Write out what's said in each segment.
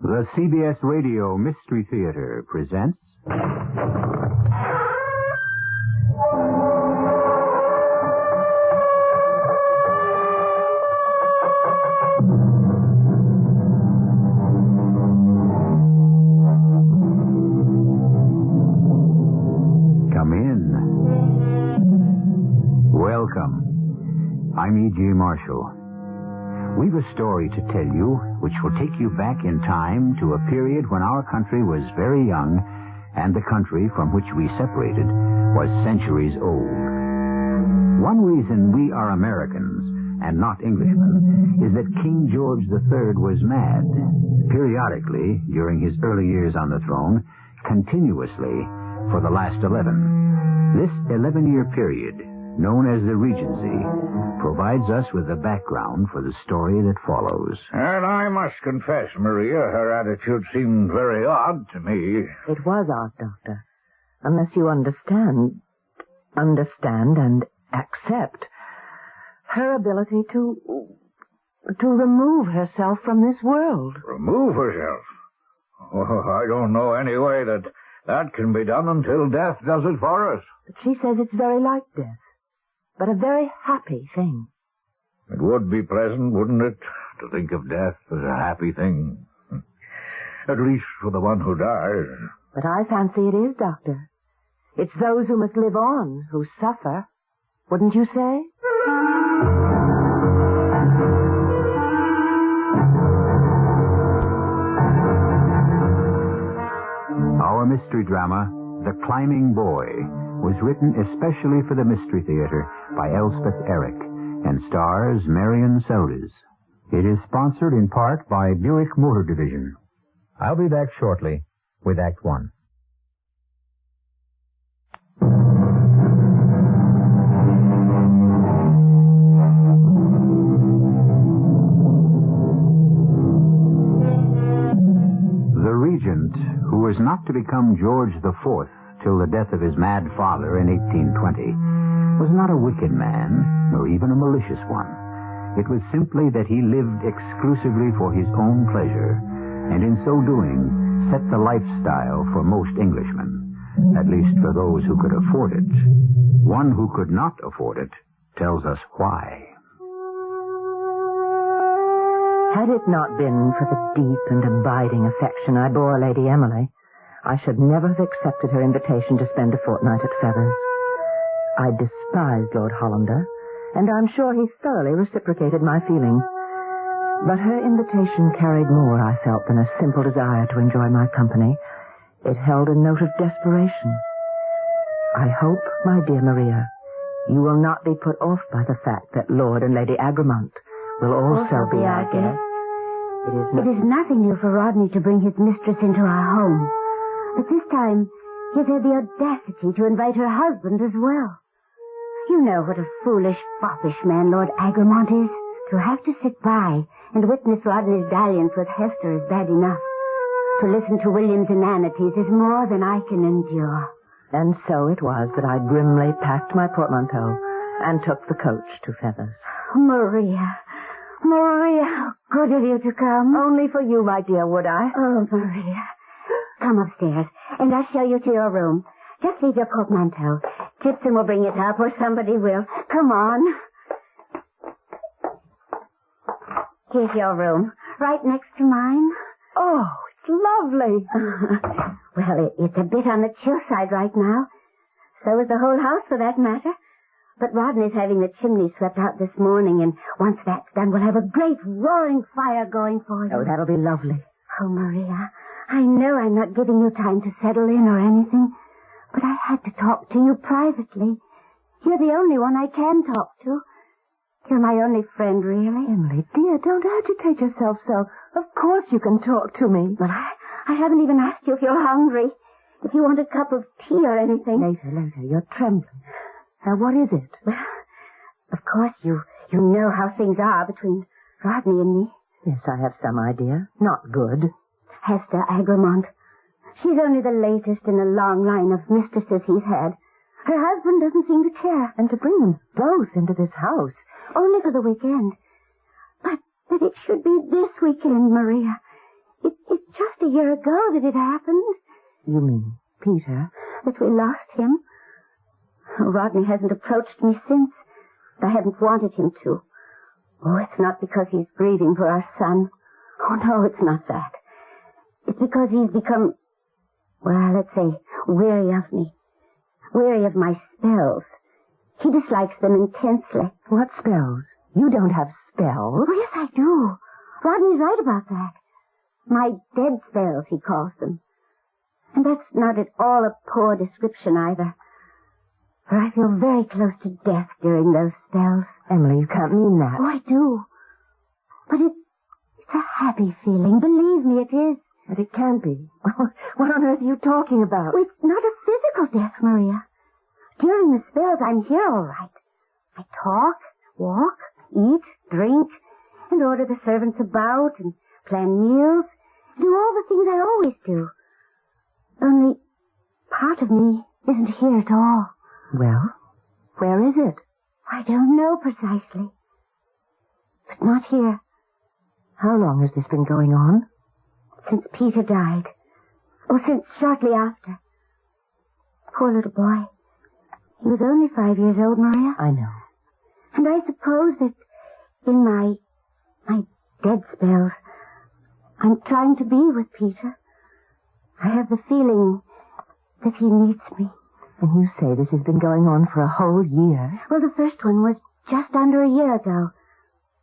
The CBS Radio Mystery Theater presents... Come in. Welcome. I'm E.G. Marshall. We've a story to tell you which will take you back in time to a period when our country was very young and the country from which we separated was centuries old. One reason we are Americans and not Englishmen is that King George III was mad, periodically during his early years on the throne, continuously for the last 11. This 11-year period, known as the Regency, provides us with the background for the story that follows. And I must confess, Maria, her attitude seemed very odd to me. It was odd, Doctor. Unless you understand and accept her ability to remove herself from this world. Remove herself? Oh, I don't know any way that can be done until death does it for us. But she says it's very like death. But a very happy thing. It would be pleasant, wouldn't it, to think of death as a happy thing? At least for the one who dies. But I fancy it is, Doctor. It's those who must live on who suffer. Wouldn't you say? Our mystery drama, The Climbing Boy, was written especially for the Mystery Theater by Elspeth and stars Marian Seldes. It is sponsored in part by Buick Motor Division. I'll be back shortly with Act One. The regent, who was not to become George IV till the death of his mad father in 1820, was not a wicked man, nor even a malicious one. It was simply that he lived exclusively for his own pleasure, and in so doing set the lifestyle for most Englishmen, at least for those who could afford it. One who could not afford it tells us why. Had it not been for the deep and abiding affection I bore Lady Emily, I should never have accepted her invitation to spend a fortnight at Feathers. I despised Lord Hollander, and I'm sure he thoroughly reciprocated my feeling. But her invitation carried more, I felt, than a simple desire to enjoy my company. It held a note of desperation. I hope, my dear Maria, you will not be put off by the fact that Lord and Lady Aggrieved will also be our guests. It is nothing new for Rodney to bring his mistress into our home. But this time, he had the audacity to invite her husband as well. You know what a foolish, foppish man Lord Aggrieved is. To have to sit by and witness Rodney's dalliance with Hester is bad enough. To listen to William's inanities is more than I can endure. And so it was that I grimly packed my portmanteau and took the coach to Feathers. Maria, how good of you to come. Only for you, my dear, would I? Oh, Maria. Come upstairs, and I'll show you to your room. Just leave your portmanteau. Gibson will bring it up, or somebody will. Come on. Here's your room, right next to mine. Oh, it's lovely. Well, it's a bit on the chill side right now. So is the whole house, for that matter. But Rodney's having the chimney swept out this morning, and once that's done, we'll have a great roaring fire going for you. Oh, that'll be lovely. Oh, Maria, I know I'm not giving you time to settle in or anything, but I had to talk to you privately. You're the only one I can talk to. You're my only friend, really. Emily, dear, don't agitate yourself so. Of course you can talk to me. But I haven't even asked you if you're hungry, if you want a cup of tea or anything. Later. You're trembling. Now, what is it? Well, of course, you know how things are between Rodney and me. Yes, I have some idea. Not good. Hester Aggrieved. She's only the latest in a long line of mistresses he's had. Her husband doesn't seem to care. And to bring them both into this house. Only for the weekend. But it should be this weekend, Maria. It just a year ago that it happened. You mean Peter? That we lost him. Rodney hasn't approached me since. I haven't wanted him to. Oh, it's not because he's grieving for our son. Oh, no, it's not that. It's because he's become, well, let's say, weary of me. Weary of my spells. He dislikes them intensely. What spells? You don't have spells. Oh, yes, I do. Rodney's right about that. My dead spells, he calls them. And that's not at all a poor description either. For I feel very close to death during those spells. Emily, you can't mean that. Oh, I do. But it's a happy feeling. Believe me, it is. But it can't be. What on earth are you talking about? Oh, it's not a physical death, Maria. During the spells, I'm here all right. I talk, walk, eat, drink, and order the servants about, and plan meals, do all the things I always do. Only part of me isn't here at all. Well, where is it? I don't know precisely. But not here. How long has this been going on? Since Peter died. Or since shortly after. Poor little boy. He was only 5 years old, Maria. I know. And I suppose that in my dead spells, I'm trying to be with Peter. I have the feeling that he needs me. And you say this has been going on for a whole year? Well, the first one was just under a year ago.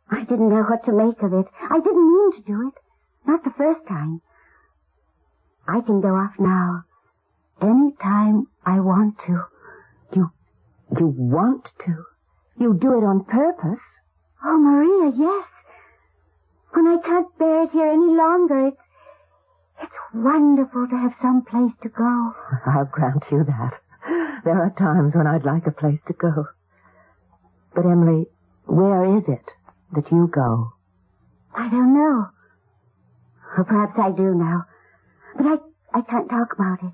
I didn't know what to make of it. I didn't mean to do it. Not the first time. I can go off now. Any time I want to. You want to? You do it on purpose? Oh, Maria, yes. When I can't bear it here any longer, it's wonderful to have some place to go. I'll grant you that. There are times when I'd like a place to go. But, Emily, where is it that you go? I don't know. Or perhaps I do now. But I can't talk about it.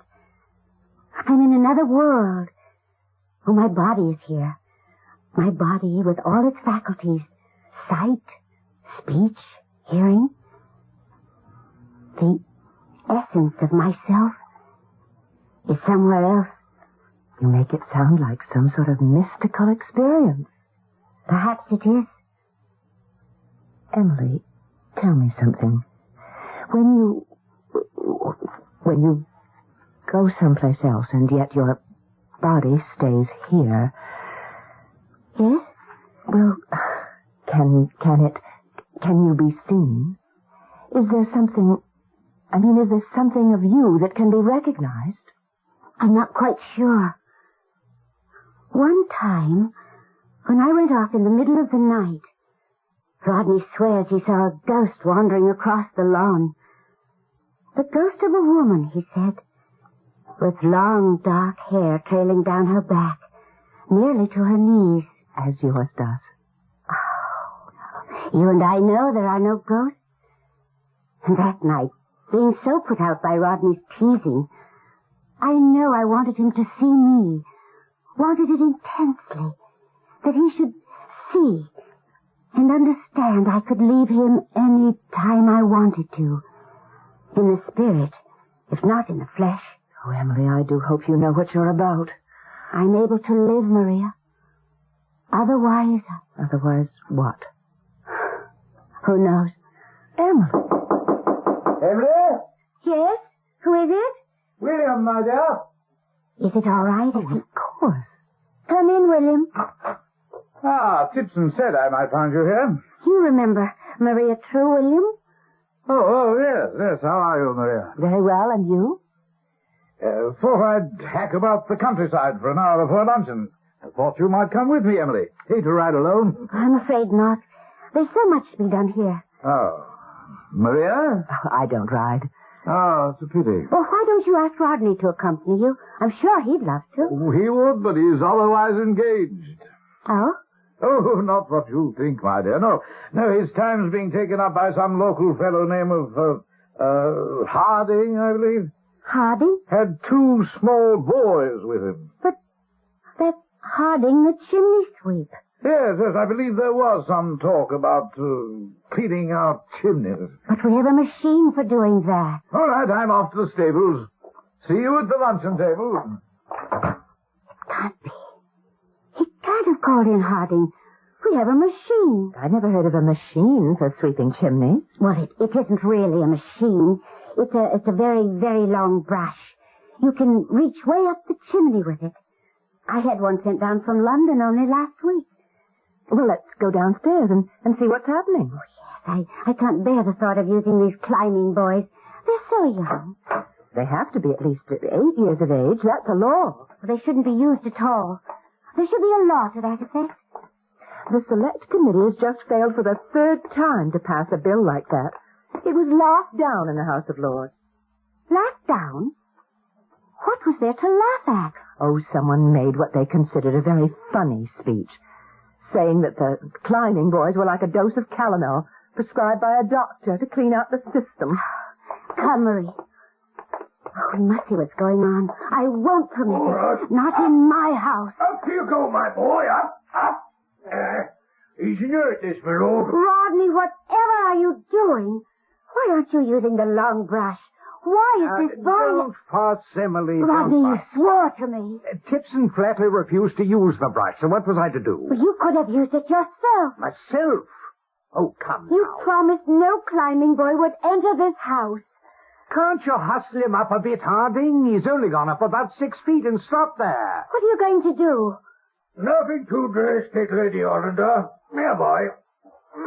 I'm in another world. Oh, my body is here. My body with all its faculties. Sight, speech, hearing. The essence of myself is somewhere else. You make it sound like some sort of mystical experience. Perhaps it is. Emily, tell me something. When you go someplace else and yet your body stays here. Yes? Well, can you be seen? Is there something of you that can be recognized? I'm not quite sure. One time, when I went off in the middle of the night, Rodney swears he saw a ghost wandering across the lawn. The ghost of a woman, he said, with long, dark hair trailing down her back, nearly to her knees. As yours does. Oh, you and I know there are no ghosts. And that night, being so put out by Rodney's teasing, I know I wanted him to see me, wanted it intensely, that he should see and understand I could leave him any time I wanted to, in the spirit, if not in the flesh. Oh, Emily, I do hope you know what you're about. I'm able to live, Maria. Otherwise... Otherwise what? Who knows? Emily. Emily? Yes? Who is it? William, my dear. Is it all right? Oh, of course. Come in, William. Ah, Tipson said I might find you here. You remember Maria True, William? Oh, yes. How are you, Maria? Very well, and you? Thought I'd hack about the countryside for an hour before luncheon. I thought you might come with me, Emily. Hate to ride alone. I'm afraid not. There's so much to be done here. Oh. Maria? Oh, I don't ride. Oh, it's a pity. Well, why don't you ask Rodney to accompany you? I'm sure he'd love to. Oh, he would, but he's otherwise engaged. Oh? Oh, not what you think, my dear. No, his time's being taken up by some local fellow named Harding, I believe. Harding? Had 2 small boys with him. But that's Harding, the chimney sweep. Yes, I believe there was some talk about cleaning out chimneys. But we have a machine for doing that. All right, I'm off to the stables. See you at the luncheon table. Can't be. He can't have called in Harding. We have a machine. I never heard of a machine for sweeping chimneys. Well, it isn't really a machine. It's a very, very long brush. You can reach way up the chimney with it. I had one sent down from London only last week. Well, let's go downstairs and see what's happening. Oh, yes, I can't bear the thought of using these climbing boys. They're so young. They have to be at least 8 years of age. That's a law. They shouldn't be used at all. There should be a law to that effect. The Select Committee has just failed for the 3rd time to pass a bill like that. It was laughed down in the House of Lords. Laughed down? What was there to laugh at? Oh, someone made what they considered a very funny speech, saying that the climbing boys were like a dose of calomel prescribed by a doctor to clean out the system. Come, Marie. Oh, we must see what's going on. I won't permit All right. it. Not in my house. Up you go, my boy. Up. Easy near it, this, my lord. Rodney, whatever are you doing? Why aren't you using the long brush? Why is this boy... Don't fuss, Emily. Rodney, don't you fuss. swore to me. Tipson flatly refused to use the brush, so what was I to do? Well, you could have used it yourself. Myself? Oh, come You now. promised no climbing boy would enter this house. Can't you hustle him up a bit, Harding? He's only gone up about 6 feet and stopped there. What are you going to do? Nothing too drastic, Lady Hollander. Here, boy.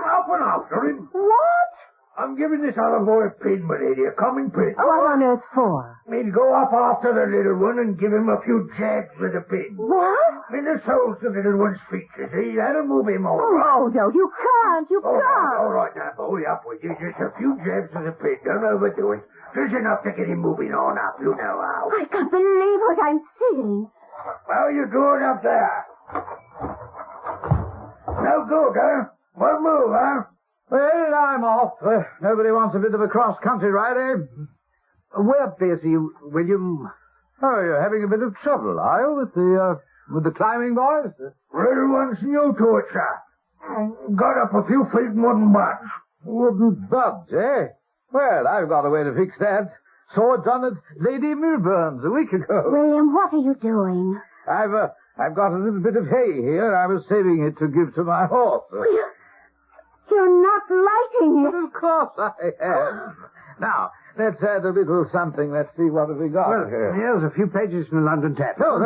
Up and after him. What? I'm giving this other boy a pin, my lady, a coming pin. What on earth for? He'll go up after the little one and give him a few jabs with a pin. What? In the soles of the little one's feet, you see. That'll move him over. Oh, no, you can't. You can't. All right, now, boy, up with you. Just a few jabs with a pin. Don't overdo it. Just enough to get him moving on up. You know how. I can't believe what I'm seeing. How you doing up there? No good, huh? One move, huh? Well, I'm off. Nobody wants a bit of a cross-country ride, eh? We're busy, William. Oh, you're having a bit of trouble, are you, with the climbing boys? Little one's new to it, sir. Got up a few feet and wouldn't budge. Wouldn't budge, eh? Well, I've got a way to fix that. Saw it done at Lady Milburn's a week ago. William, what are you doing? I've got a little bit of hay here. I was saving it to give to my horse. You're not lighting it. Of course I am. Now, let's add a little something. Let's see what have we got here. Here's a few pages from the London Tap. Oh,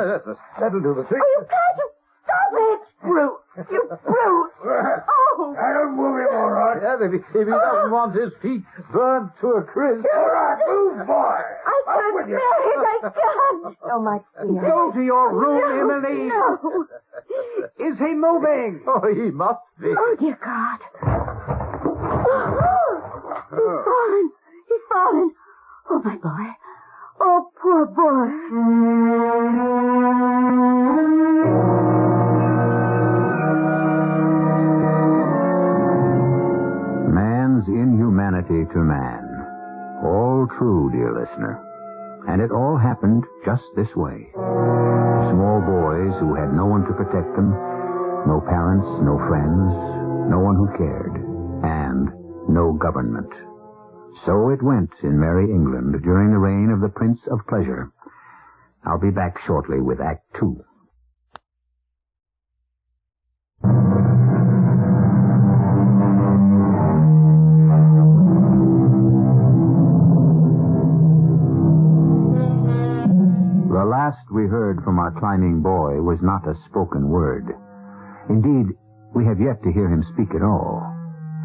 that'll do the trick. Oh, you can't. Stop it. Brute! You brute. Oh. That'll move him all right. Yeah, if he doesn't want his feet burnt to a crisp. All right, move, boy. I can't with you. bear it. I can't. Oh, my dear. Go to your room, No, Emily. No. Is he moving? Oh, he must be. Oh, dear God. Oh, he's fallen. He's fallen. Oh, my boy. Oh, poor boy. Man's inhumanity to man. All true, dear listener. And it all happened just this way. Small boys who had no one to protect them, no parents, no friends, no one who cared, and no government. So it went in merry England during the reign of the Prince of Pleasure. I'll be back shortly with Act 2. The last we heard from our climbing boy was not a spoken word. Indeed, we have yet to hear him speak at all.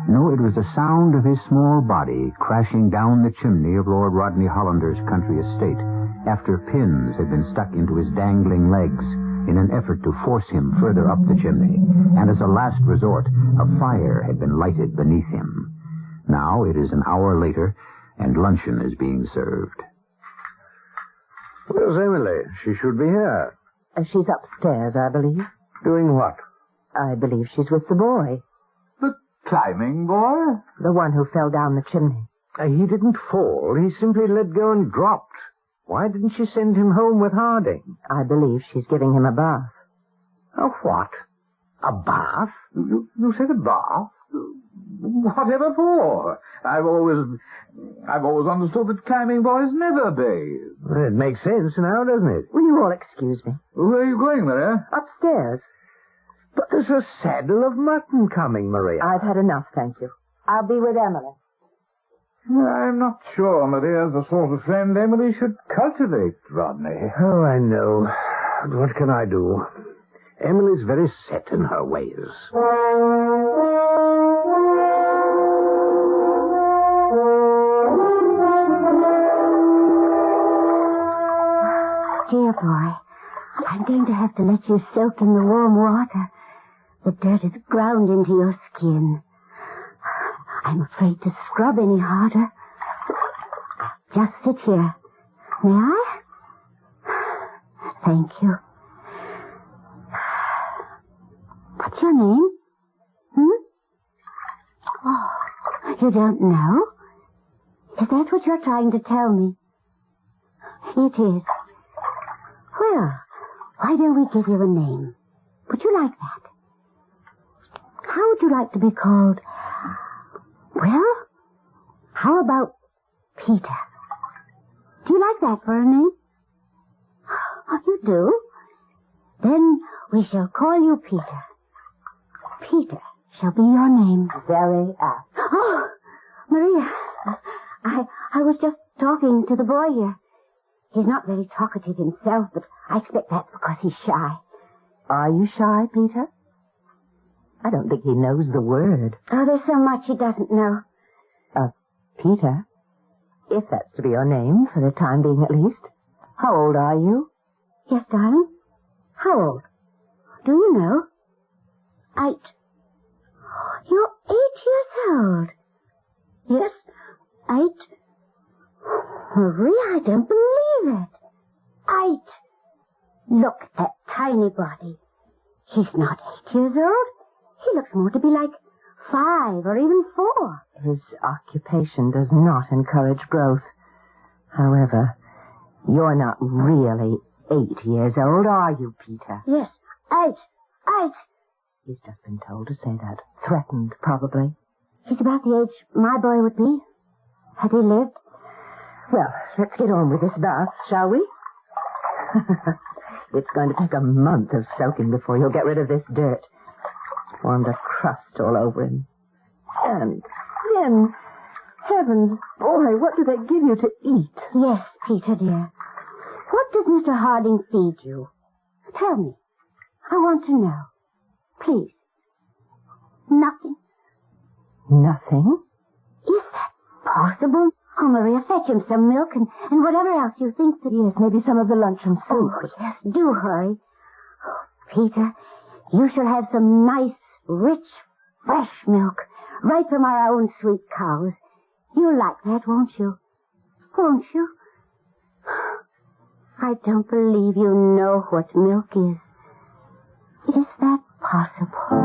No, it was the sound of his small body crashing down the chimney of Lord Rodney Hollander's country estate after pins had been stuck into his dangling legs in an effort to force him further up the chimney, and as a last resort, a fire had been lighted beneath him. Now it is an hour later, and luncheon is being served. Where's Emily? She should be here. She's upstairs, I believe. Doing what? I believe she's with the boy. The climbing boy? The one who fell down the chimney. He didn't fall. He simply let go and dropped. Why didn't she send him home with Harding? I believe she's giving him a bath. A what? A bath? You said a bath? Whatever for? I've always understood that climbing boys never bathe. Well, it makes sense now, doesn't it? Will you all excuse me? Where are you going, Maria? Upstairs. But there's a saddle of mutton coming, Maria. I've had enough, thank you. I'll be with Emily. I'm not sure Maria's the sort of friend Emily should cultivate, Rodney. Oh, I know. But what can I do? Emily's very set in her ways. Dear boy, I'm going to have to let you soak in the warm water. The dirt has ground into your skin. I'm afraid to scrub any harder. Just sit here. May I? Thank you. What's your name? Oh, you don't know? Is that what you're trying to tell me? It is. Well, why don't we give you a name? Would you like that? How would you like to be called? Well, how about Peter? Do you like that for a name? Oh, you do? Then we shall call you Peter. Peter shall be your name. Very apt. Oh, Maria, I was just talking to the boy here. He's not very talkative himself, but I expect that's because he's shy. Are you shy, Peter? I don't think he knows the word. Oh, there's so much he doesn't know. Peter, if that's to be your name, for the time being at least. How old are you? Yes, darling? How old? Do you know? 8. You're 8 years old. Yes, 8. Maria, I don't believe it. 8. Look at that tiny body. He's not 8 years old. He looks more to be like 5 or even 4. His occupation does not encourage growth. However, you're not really 8 years old, are you, Peter? Yes, 8. 8. He's just been told to say that. Threatened, probably. He's about the age my boy would be. Had he lived? Well, let's get on with this bath, shall we? It's going to take a month of soaking before you'll get rid of this dirt. Formed a crust all over him. And then, heavens, boy, what do they give you to eat? Yes, Peter, dear. What does Mr. Harding feed you? Tell me. I want to know. Please. Nothing. Nothing? Is that possible? Oh, Maria, fetch him some milk and whatever else you think that... Yes, maybe some of the luncheon soup. Oh, yes, do hurry. Oh, Peter, you shall have some nice, rich, fresh milk, right from our own sweet cows. You'll like that, won't you? Won't you? I don't believe you know what milk is. Is that possible?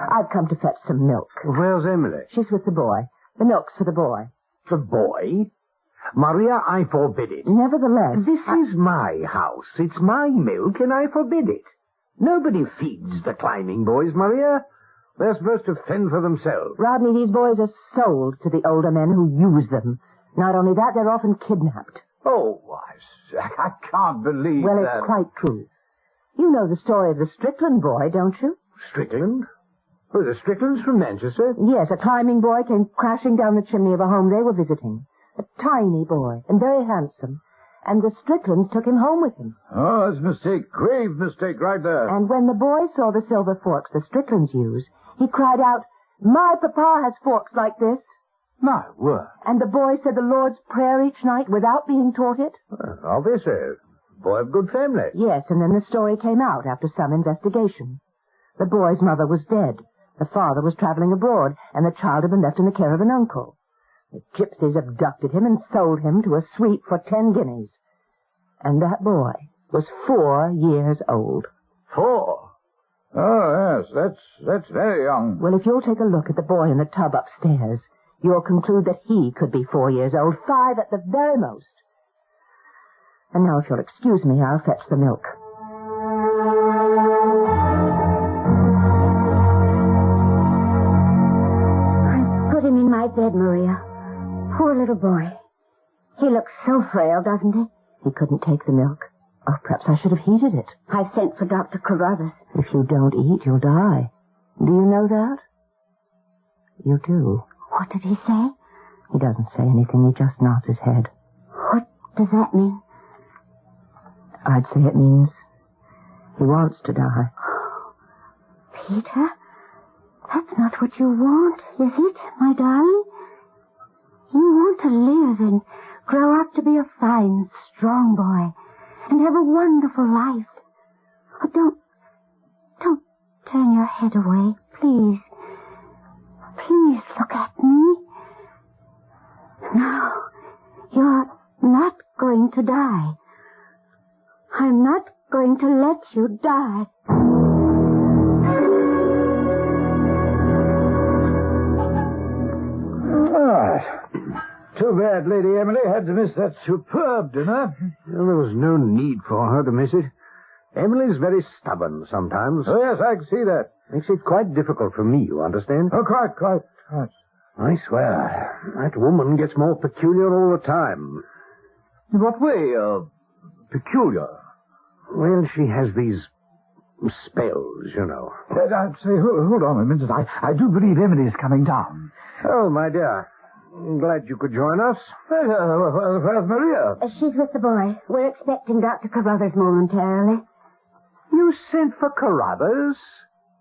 I've come to fetch some milk. Where's Emily? She's with the boy. The milk's for the boy. The boy? Maria, I forbid it. Nevertheless... This is my house. It's my milk, and I forbid it. Nobody feeds the climbing boys, Maria. They're supposed to fend for themselves. Rodney, these boys are sold to the older men who use them. Not only that, they're often kidnapped. Oh, I can't believe well, that. It's quite true. You know the story of the Strickland boy, don't you? Strickland? Oh, the Stricklands from Manchester? Yes, a climbing boy came crashing down the chimney of a home they were visiting. A tiny boy, and very handsome. And the Stricklands took him home with them. Oh, that's a mistake. Grave mistake right there. And when the boy saw the silver forks the Stricklands use, he cried out, "My papa has forks like this." My word. And the boy said the Lord's Prayer each night without being taught it. Well, obviously. Boy of good family. Yes, and then the story came out after some investigation. The boy's mother was dead. The father was traveling abroad, and the child had been left in the care of an uncle. The gypsies abducted him and sold him to a sweep for 10 guineas. And that boy was 4 years old. 4? Oh, yes, that's very young. Well, if you'll take a look at the boy in the tub upstairs, you'll conclude that he could be 4 years old, 5 at the very most. And now, if you'll excuse me, I'll fetch the milk. I put him in my bed, Maria. Poor little boy. He looks so frail, doesn't he? He couldn't take the milk. Oh, perhaps I should have heated it. I sent for Dr. Carruthers. If you don't eat, you'll die. Do you know that? You do. What did he say? He doesn't say anything. He just nods his head. What does that mean? I'd say it means he wants to die. Peter, that's not what you want, is it, my darling? You want to live and grow up to be a fine, strong boy and have a wonderful life. Oh, don't turn your head away, please. Please look at me. No, you're not going to die. I'm not going to let you die. Too bad Lady Emily had to miss that superb dinner. Well, there was no need for her to miss it. Emily's very stubborn sometimes. Oh, yes, I can see that. Makes it quite difficult for me, you understand? Oh, quite. I swear, that woman gets more peculiar all the time. In what way, peculiar? Well, she has these spells, you know. I'd say, hold on a minute. I do believe Emily's coming down. Oh, my dear. I'm glad you could join us. Where's Maria? She's with the boy. We're expecting Dr. Carruthers momentarily. You sent for Carruthers?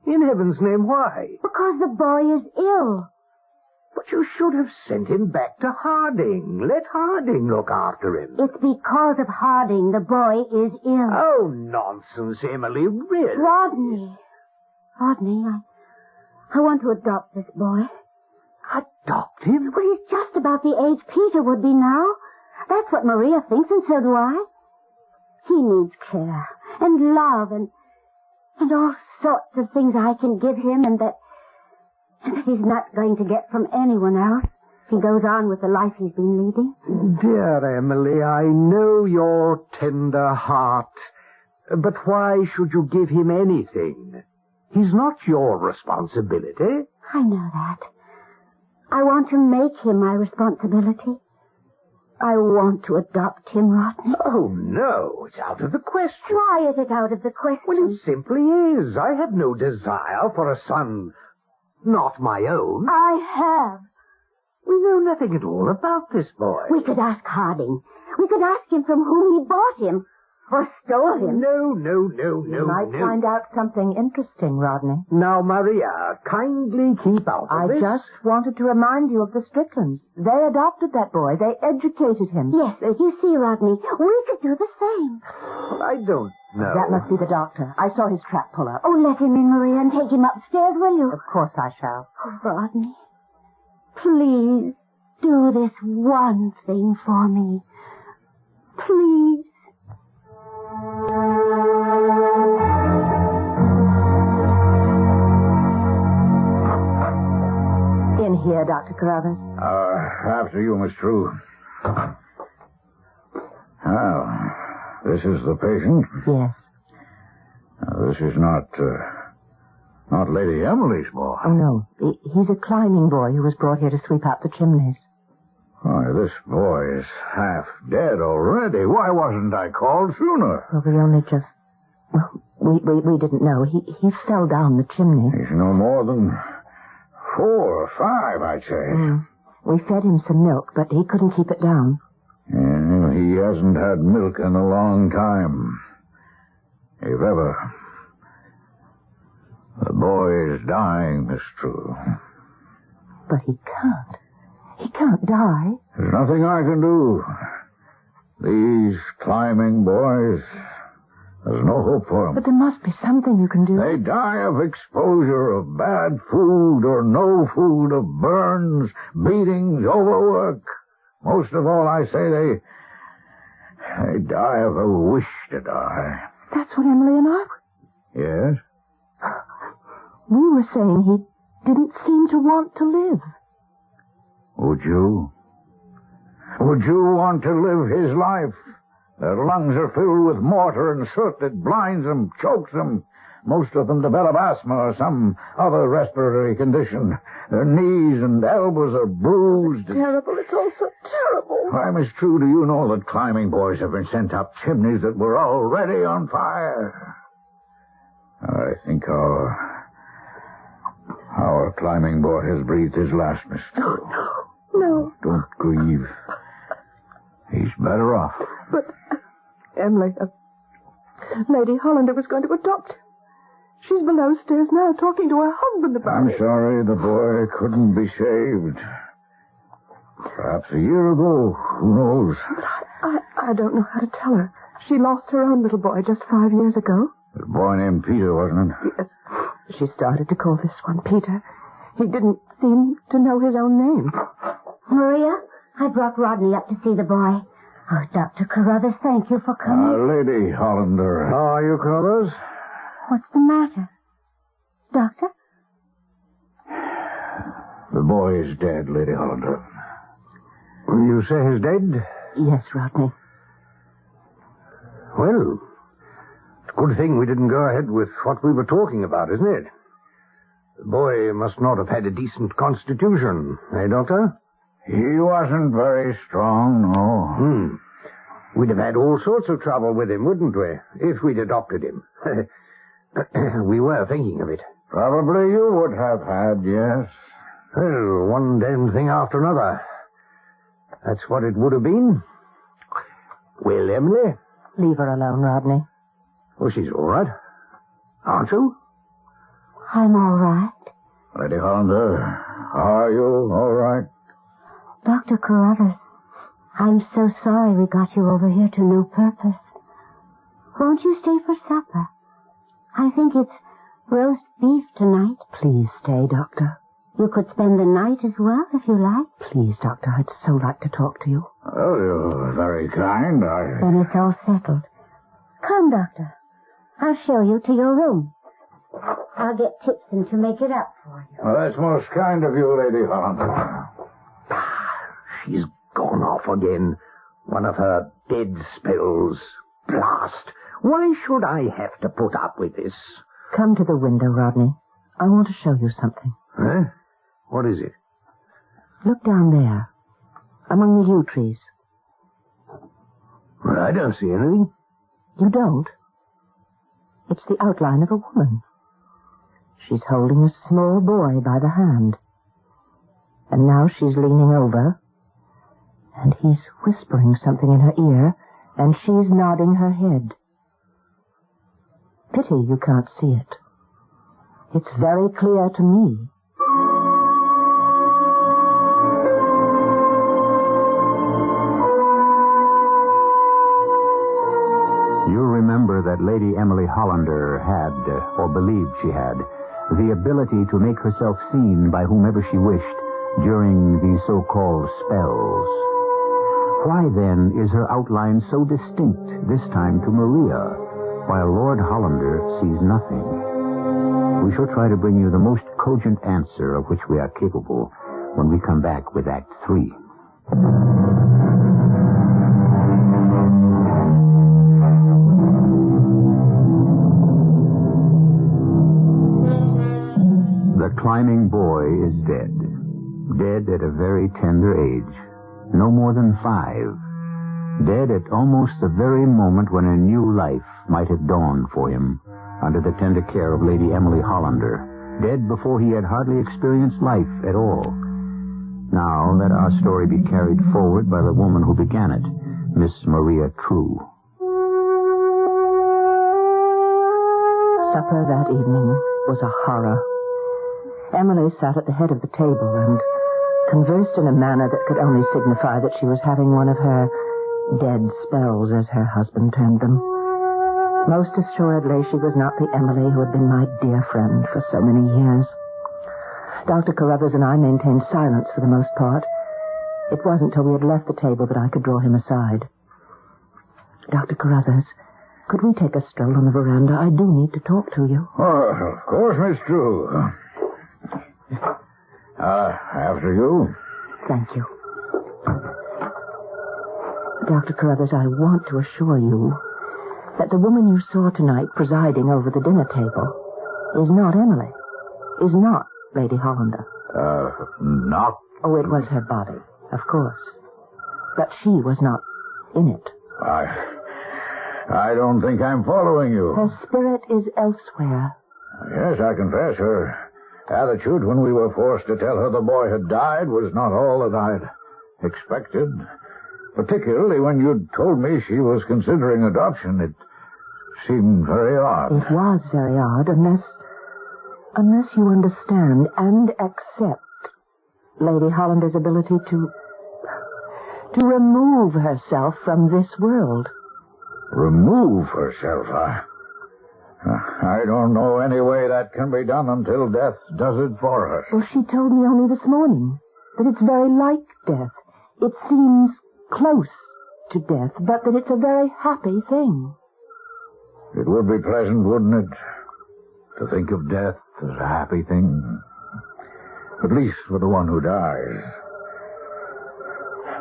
In heaven's name, why? Because the boy is ill. But you should have sent him back to Harding. Let Harding look after him. It's because of Harding the boy is ill. Oh, nonsense, Emily, really. Rodney, I want to adopt this boy. Adopt him? Well, he's just about the age Peter would be now. That's what Maria thinks, and so do I. He needs care and love and all sorts of things I can give him and that he's not going to get from anyone else if he goes on with the life he's been leading. Dear Emily, I know your tender heart. But why should you give him anything? He's not your responsibility. I know that. I want to make him my responsibility. I want to adopt him, Rodney. Oh, no, it's out of the question. Why is it out of the question? Well, it simply is. I have no desire for a son not my own. I have. We know nothing at all about this boy. We could ask Harding. We could ask him from whom he bought him. Or stole him. No. You might find out something interesting, Rodney. Now, Maria, kindly keep out of this. I just wanted to remind you of the Stricklands. They adopted that boy. They educated him. Yes, you see, Rodney, we could do the same. Well, I don't know. That must be the doctor. I saw his trap pull up. Oh, let him in, Maria, and take him upstairs, will you? Of course I shall. Oh, Rodney, please do this one thing for me. Please. In here, Dr. Carruthers. After you, Miss True. Now, this is the patient. Yes. Now, this is not Lady Emily's boy. Oh, no. He's a climbing boy who was brought here to sweep out the chimneys. Why, this boy is half dead already. Why wasn't I called sooner? Well, we only just... Well, we didn't know. He fell down the chimney. He's no more than 4 or 5, I'd say. We fed him some milk, but he couldn't keep it down. Yeah, he hasn't had milk in a long time. If ever. The boy is dying, Miss True. But he can't. He can't die. There's nothing I can do. These climbing boys, there's no hope for them. But there must be something you can do. They die of exposure, of bad food or no food, of burns, beatings, overwork. Most of all, I say they die of a wish to die. That's what Emily and I... Yes? We were saying he didn't seem to want to live. Would you? Would you want to live his life? Their lungs are filled with mortar and soot that blinds them, chokes them. Most of them develop asthma or some other respiratory condition. Their knees and elbows are bruised. Terrible. It's all so terrible. Why, Miss True, do you know that climbing boys have been sent up chimneys that were already on fire? I think our climbing boy has breathed his last, Miss True. Oh, no. Don't grieve. He's better off. But, Emily, Lady Hollander was going to adopt him. She's below stairs now talking to her husband about it. I'm sorry the boy couldn't be saved. Perhaps a year ago. Who knows? I don't know how to tell her. She lost her own little boy just 5 years ago. A boy named Peter, wasn't it? Yes. She started to call this one Peter. He didn't seem to know his own name. Maria, I brought Rodney up to see the boy. Oh, Dr. Carruthers, thank you for coming. Lady Hollander. How are you, Carruthers? What's the matter? Doctor? The boy is dead, Lady Hollander. You say he's dead? Yes, Rodney. Well, it's a good thing we didn't go ahead with what we were talking about, isn't it? The boy must not have had a decent constitution, eh, Doctor? He wasn't very strong, no. We'd have had all sorts of trouble with him, wouldn't we, if we'd adopted him? We were thinking of it. Probably you would have had, yes. Well, one damn thing after another. That's what it would have been. Well, Emily? Leave her alone, Rodney. Oh, she's all right. Aren't you? I'm all right. Lady Hollander, are you all right? Dr. Carruthers, I'm so sorry we got you over here to no purpose. Won't you stay for supper? I think it's roast beef tonight. Please stay, Doctor. You could spend the night as well, if you like. Please, Doctor, I'd so like to talk to you. Oh, you're very kind. Then it's all settled. Come, Doctor. I'll show you to your room. I'll get Tipson to make it up for you. Well, that's most kind of you, Lady Hollander. She's gone off again. One of her dead spells. Blast. Why should I have to put up with this? Come to the window, Rodney. I want to show you something. Huh? What is it? Look down there, among the yew trees. Well, I don't see anything. You don't? It's the outline of a woman. She's holding a small boy by the hand. And now she's leaning over, and he's whispering something in her ear, and she's nodding her head. Pity you can't see it. It's very clear to me. You remember that Lady Emily Hollander had, or believed she had, the ability to make herself seen by whomever she wished during these so-called spells. Why, then, is her outline so distinct this time to Maria, while Lord Hollander sees nothing? We shall try to bring you the most cogent answer of which we are capable when we come back with Act 3. The climbing boy is dead. Dead at a very tender age. No more than 5. Dead at almost the very moment when a new life might have dawned for him under the tender care of Lady Emily Hollander. Dead before he had hardly experienced life at all. Now let our story be carried forward by the woman who began it, Miss Maria True. Supper that evening was a horror. Emily sat at the head of the table and conversed in a manner that could only signify that she was having one of her dead spells, as her husband termed them. Most assuredly, she was not the Emily who had been my dear friend for so many years. Dr. Carruthers and I maintained silence for the most part. It wasn't till we had left the table that I could draw him aside. Dr. Carruthers, could we take a stroll on the veranda? I do need to talk to you. Oh, of course, Miss True. After you. Thank you. Dr. Carruthers, I want to assure you that the woman you saw tonight presiding over the dinner table is not Emily, is not Lady Hollander. Not... Oh, it was her body, of course. But she was not in it. I don't think I'm following you. Her spirit is elsewhere. Yes, I confess her attitude when we were forced to tell her the boy had died was not all that I'd expected. Particularly when you'd told me she was considering adoption. It seemed very odd. It was very odd, unless you understand and accept Lady Hollander's ability to remove herself from this world. Remove herself? I don't know any way that can be done until death does it for her. Well, she told me only this morning that it's very like death. It seems close to death, but that it's a very happy thing. It would be pleasant, wouldn't it, to think of death as a happy thing? At least for the one who dies.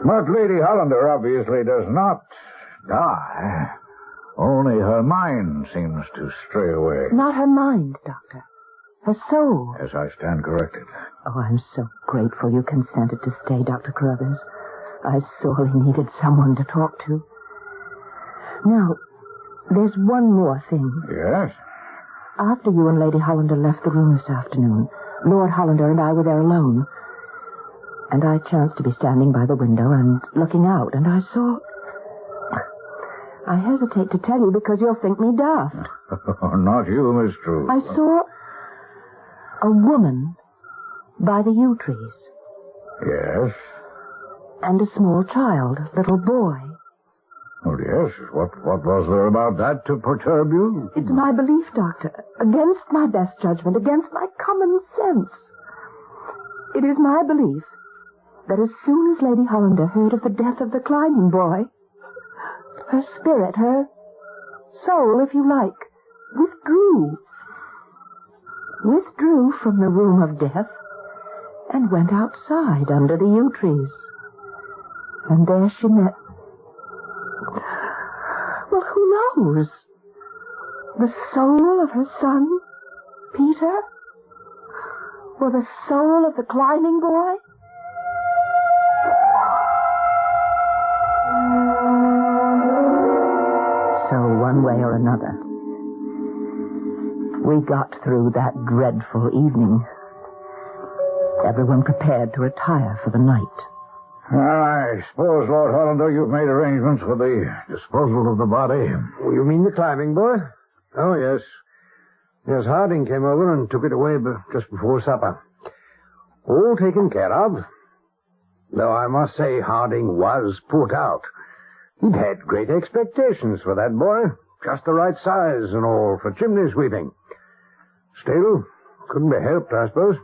But Lady Hollander obviously does not die. Only her mind seems to stray away. Not her mind, Doctor. Her soul. Yes, I stand corrected. Oh, I'm so grateful you consented to stay, Dr. Carruthers. I sorely needed someone to talk to. Now, there's one more thing. Yes? After you and Lady Hollander left the room this afternoon, Lord Hollander and I were there alone. And I chanced to be standing by the window and looking out, and I saw... I hesitate to tell you because you'll think me daft. Not you, Miss True. I saw a woman by the yew trees. Yes? And a small child, little boy. Oh, yes. What was there about that to perturb you? It's my belief, Doctor, against my best judgment, against my common sense. It is my belief that as soon as Lady Hollander heard of the death of the climbing boy, her spirit, her soul, if you like, withdrew from the room of death and went outside under the yew trees. And there she met... Well, who knows? The soul of her son, Peter? Or the soul of the climbing boy? So, one way or another, we got through that dreadful evening. Everyone prepared to retire for the night. I suppose, Lord Hollander, you've made arrangements for the disposal of the body. Oh, you mean the climbing boy? Oh, yes. Yes, Harding came over and took it away just before supper. All taken care of. Though I must say Harding was put out. He'd had great expectations for that boy. Just the right size and all for chimney sweeping. Still, couldn't be helped, I suppose.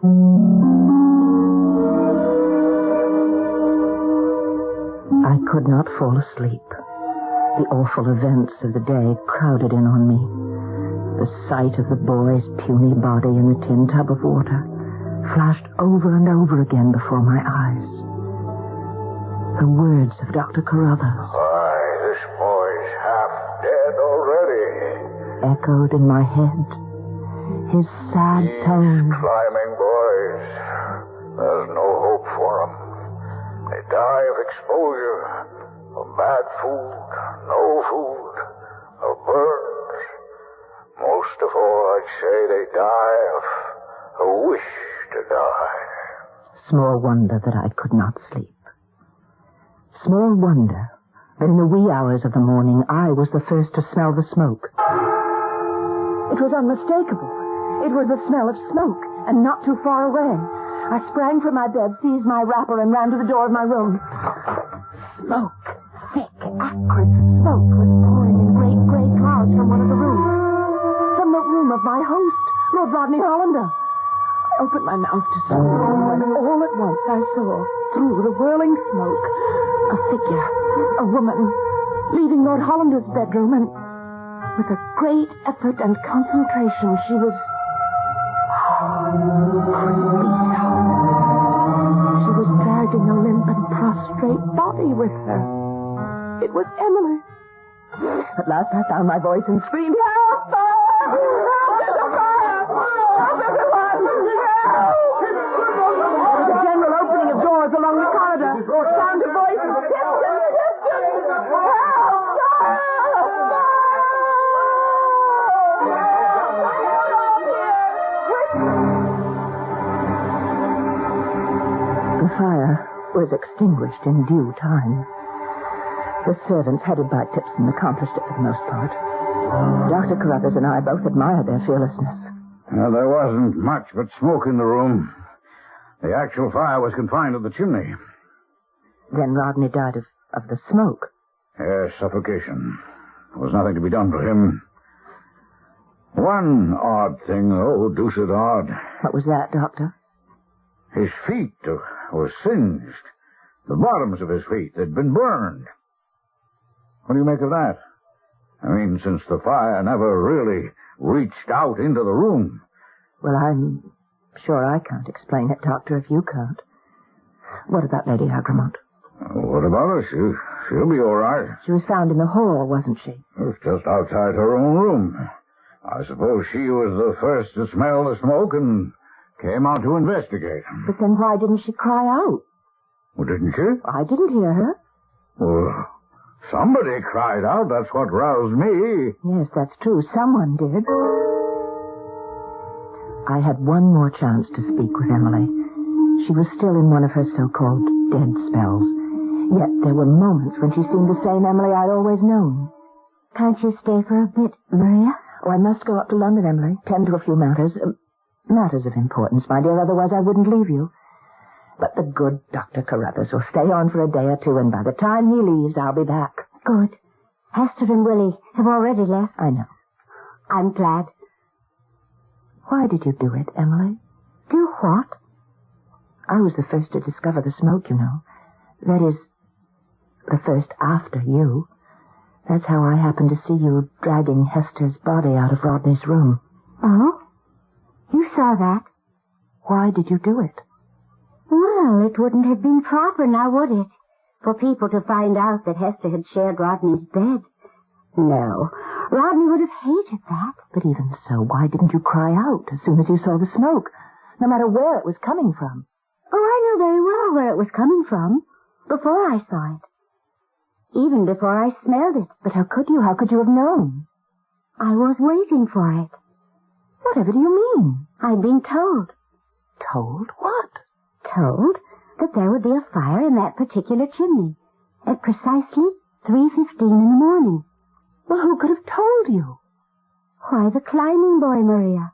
I could not fall asleep. The awful events of the day crowded in on me. The sight of the boy's puny body in the tin tub of water flashed over and over again before my eyes. The words of Dr. Carruthers. Why, this boy's half dead already. Echoed in my head. His sad tones. Climbing boys. There's no hope for them. They die of exposure, of bad food, no food, of burns. Most of all, I'd say they die of a wish to die. Small wonder that I could not sleep. Small wonder that in the wee hours of the morning I was the first to smell the smoke. It was unmistakable. It was the smell of smoke, and not too far away. I sprang from my bed, seized my wrapper, and ran to the door of my room. Smoke, thick, acrid smoke, was pouring in great grey clouds from one of the rooms. From the room of my host, Lord Rodney Hollander. I opened my mouth to speak, when all at once I saw, through the whirling smoke, a figure, a woman, leaving Lord Hollander's bedroom, and with a great effort and concentration, she was... creepy sound. She was dragging a limp and prostrate body with her. It was Emily. At last I found my voice and screamed, "Help! Fire! There's a fire! Help, everyone! Help!" There was a general opening of doors along the corridor. Sound of voices. Distance! Help! The fire was extinguished in due time. The servants, headed by Tipson, accomplished it for the most part. Dr. Carruthers and I both admired their fearlessness. Well, there wasn't much but smoke in the room. The actual fire was confined to the chimney. Then Rodney died of the smoke. Yes, suffocation. There was nothing to be done for him. One odd thing, though, deuced odd. What was that, Doctor? His feet were singed. The bottoms of his feet had been burned. What do you make of that? I mean, since the fire never really reached out into the room. Well, I'm sure I can't explain it, Doctor, if you can't. What about Lady Agremont? What about her? She'll be all right. She was found in the hall, wasn't she? It was just outside her own room. I suppose she was the first to smell the smoke and came out to investigate. But then why didn't she cry out? Well, didn't she? I didn't hear her. Well, somebody cried out. That's what roused me. Yes, that's true. Someone did. I had one more chance to speak with Emily. She was still in one of her so-called dead spells. Yet there were moments when she seemed the same Emily I'd always known. Can't you stay for a bit, Maria? Oh, I must go up to London, Emily. Tend to a few matters. Matters of importance, my dear. Otherwise I wouldn't leave you. But the good Dr. Carruthers will stay on for a day or two, and by the time he leaves, I'll be back. Good. Hester and Willie have already left. I know. I'm glad. Why did you do it, Emily? Do what? I was the first to discover the smoke, you know. That is, the first after you. That's how I happened to see you dragging Hester's body out of Rodney's room. Oh? You saw that? Why did you do it? Well, it wouldn't have been proper, now would it? For people to find out that Hester had shared Rodney's bed. No, Rodney would have hated that. But even so, why didn't you cry out as soon as you saw the smoke? No matter where it was coming from. Oh, I knew very well where it was coming from. Before I saw it. Even before I smelled it. But how could you? How could you have known? I was waiting for it. Whatever do you mean? I'd been told. Told what? Told that there would be a fire in that particular chimney at precisely 3:15 in the morning. Well, who could have told you? Why, the climbing boy, Maria.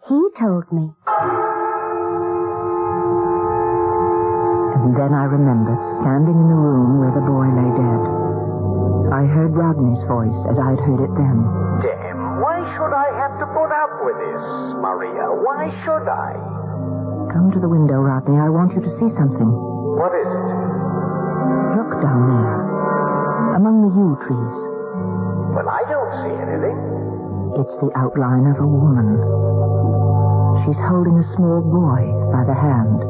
He told me. And then I remembered standing in the room where the boy lay dead. I heard Rodney's voice as I'd heard it then. Damn, why should I have to put up with this, Maria? Why should I? Come to the window, Rodney. I want you to see something. What is it? Look down there, among the yew trees. Well, I don't see anything. It's the outline of a woman. She's holding a small boy by the hand.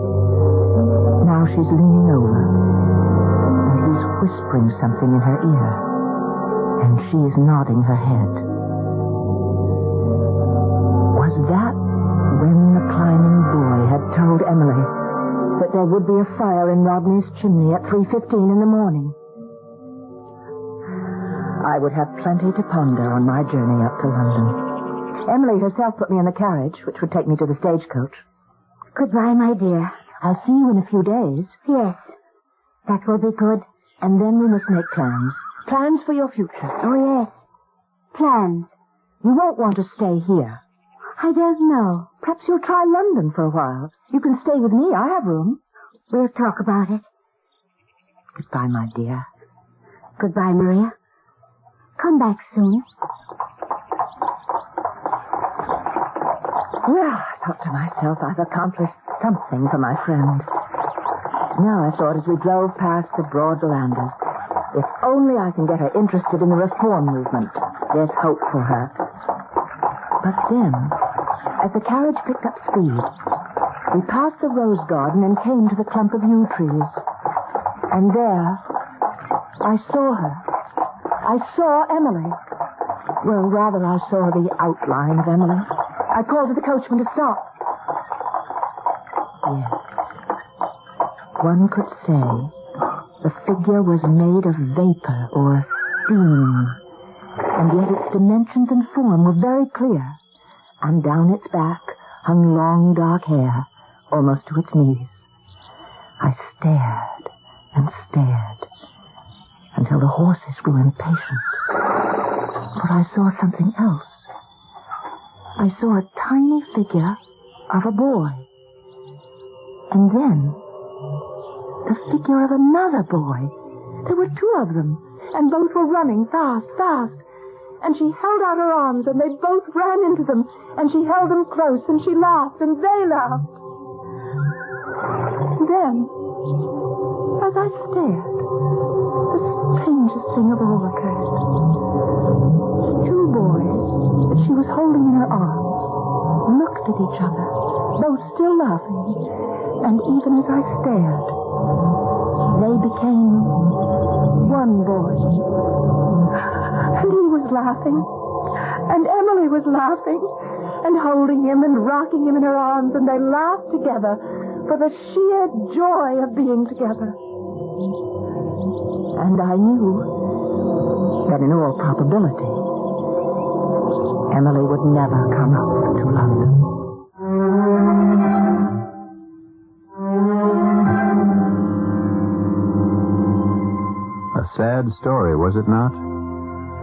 Now she's leaning over, and he's whispering something in her ear, and she's nodding her head. Was that when the climbing boy had told Emily that there would be a fire in Rodney's chimney at 3:15 in the morning? I would have plenty to ponder on my journey up to London. Emily herself put me in the carriage, which would take me to the stagecoach. Goodbye, my dear. I'll see you in a few days. Yes, that will be good. And then we must make plans. Plans for your future. Oh, yes. Plans. You won't want to stay here. I don't know. Perhaps you'll try London for a while. You can stay with me. I have room. We'll talk about it. Goodbye, my dear. Goodbye, Maria. Come back soon. Well, I thought to myself, I've accomplished something for my friend. Now, I thought as we drove past the broad verandas, if only I can get her interested in the reform movement, there's hope for her. But then, as the carriage picked up speed, we passed the rose garden and came to the clump of yew trees. And there, I saw her. I saw Emily. Well, rather, I saw the outline of Emily. I called to the coachman to stop. Yes. One could say the figure was made of vapor or steam, and yet its dimensions and form were very clear, and down its back hung long dark hair, almost to its knees. I stared and stared until the horses grew impatient, for I saw something else. I saw a tiny figure of a boy, and then the figure of another boy. There were two of them, and both were running fast, fast. And she held out her arms, and they both ran into them, and she held them close, and she laughed, and they laughed. Then, as I stared, the strangest thing of all occurred. Two boys that she was holding in her arms looked at each other, both still laughing, and even as I stared, they became one boy. And he was laughing, and Emily was laughing, and holding him and rocking him in her arms, and they laughed together for the sheer joy of being together. And I knew that in all probability, Emily would never come up to London. A sad story, was it not?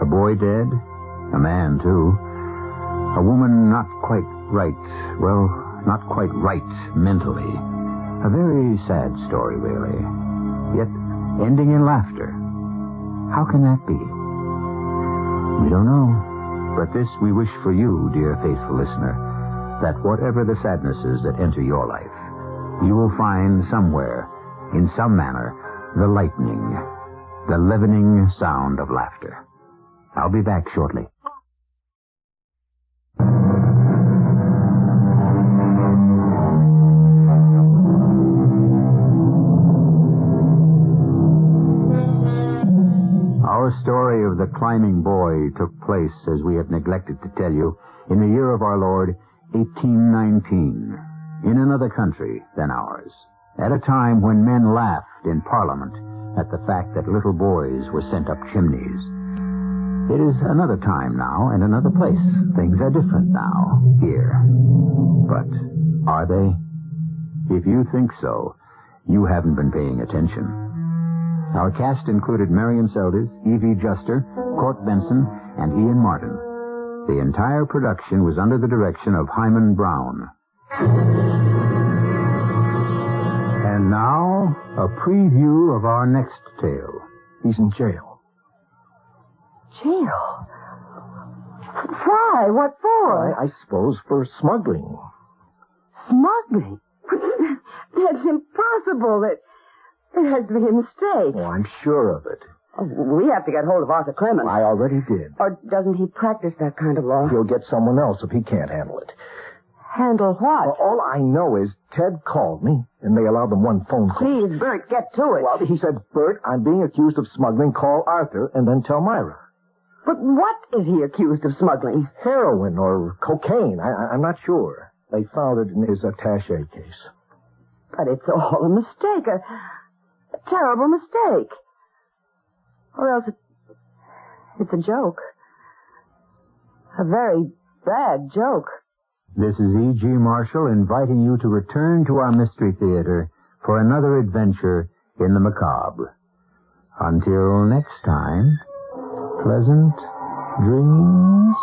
A boy dead, a man, too. A woman not quite right, well, not quite right mentally. A very sad story, really. Yet ending in laughter. How can that be? We don't know. But this we wish for you, dear faithful listener, that whatever the sadnesses that enter your life, you will find somewhere, in some manner, the lightening, the leavening sound of laughter. I'll be back shortly. Our story of the climbing boy took place, as we have neglected to tell you, in the year of our Lord, 1819, in another country than ours, at a time when men laughed in Parliament at the fact that little boys were sent up chimneys. It is another time now and another place. Things are different now, here. But are they? If you think so, you haven't been paying attention. Our cast included Marian Seldes, Evie Juster, Court Benson, and Ian Martin. The entire production was under the direction of Hyman Brown. And now, a preview of our next tale. He's in jail. Jail? Why? What for? I suppose for smuggling. Smuggling? That's impossible. It has to be a mistake. Oh, I'm sure of it. We have to get hold of Arthur Clemens. I already did. Or doesn't he practice that kind of law? He'll get someone else if he can't handle it. Handle what? Well, all I know is Ted called me, and they allowed them one phone call. Please, Bert, get to it. Well, he said, Bert, I'm being accused of smuggling. Call Arthur and then tell Myra. But what is he accused of smuggling? Heroin or cocaine. I'm not sure. They found it in his attaché case. But it's all a mistake. A terrible mistake. Or else it's a joke. A very bad joke. This is E.G. Marshall inviting you to return to our Mystery Theater for another adventure in the macabre. Until next time, pleasant dreams.